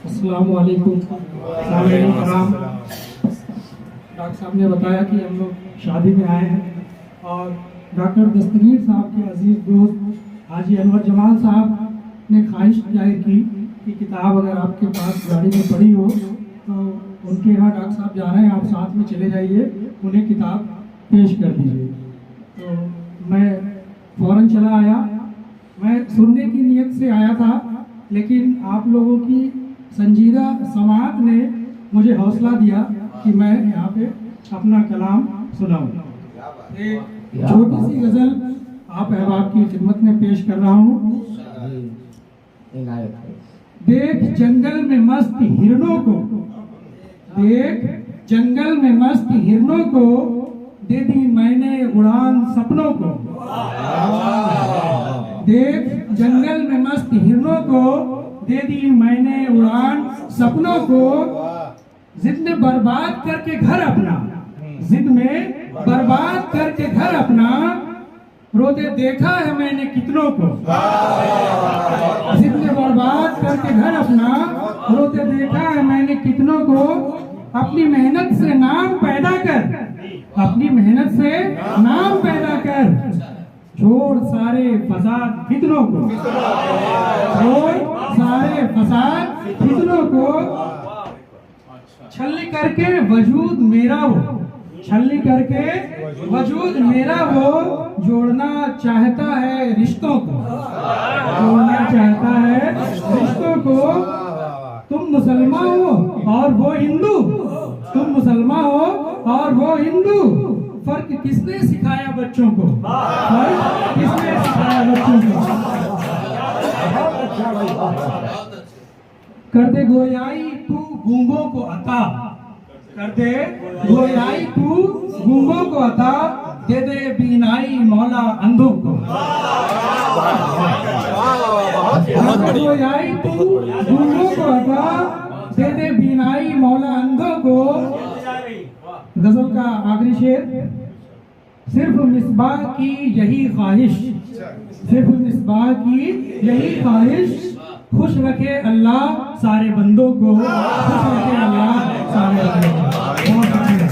अस्सलामु अलैकुम। डॉक्टर साहब ने बताया कि हम लोग शादी में आए हैं और डॉक्टर दस्तगीर साहब के अजीज दोस्त हाजी अनवर जमाल साहब ने ख्वाहिश जाहिर की कि किताब अगर आपके पास गाड़ी में पड़ी हो तो उनके यहाँ डॉक्टर साहब जा रहे हैं, आप साथ में चले जाइए, उन्हें किताब पेश कर दीजिए। तो मैं फ़ौरन चला आया। मैं सुनने की नीयत से आया था, लेकिन आप लोगों की संजीदा समाअत ने मुझे हौसला दिया कि मैं यहाँ पे अपना कलाम सुनाऊं। एक छोटी सी गज़ल आप अहबाब की खिदमत में पेश कर रहा हूँ। देख जंगल में मस्त हिरणों को, देख जंगल में मस्त हिरणों को, दे दी मैंने उड़ान सपनों को। देख जंगल में मस्त हिरणों को, दे दी मैंने उड़ान सपनों को। जिद में बर्बाद करके घर अपना, जिद में बर्बाद करके घर अपना, रोते देखा है मैंने कितनों को। जिद में बर्बाद करके घर अपना, रोते देखा है मैंने कितनों को। अपनी मेहनत से नाम पैदा कर, अपनी मेहनत से नाम पैदा कर, छोड़ सारे फसाद फितनों को, छोड़ सारे फसाद फितनों को। छलनी करके वजूद मेरा वो, छलनी करके वजूद मेरा वो, जोड़ना चाहता है रिश्तों को, जोड़ना चाहता है रिश्तों को। तुम मुसलमान हो और वो हिंदू, तुम मुसलमान हो और वो हिंदू, फर्क किसने सिखाया बच्चों को, फर्क किसने सिखाया बच्चों को। कर दे गोयाई तू गूंगों को अता, कर दे गोयाई तू गूंगों को अता, दे दे बीनाई मौला अंधों को। गोयाई तू गूंगों को अता, दे दे बीनाई मौला अंधों को। गजल का आखिरी शेर। सिर्फ मिसबाह की यही ख्वाहिश, सिर्फ मिसबाह की यही ख्वाहिश, खुश रखे अल्लाह सारे बंदों को, खुश रखे अल्लाह सारे बंदों को। बहुत शुक्रिया।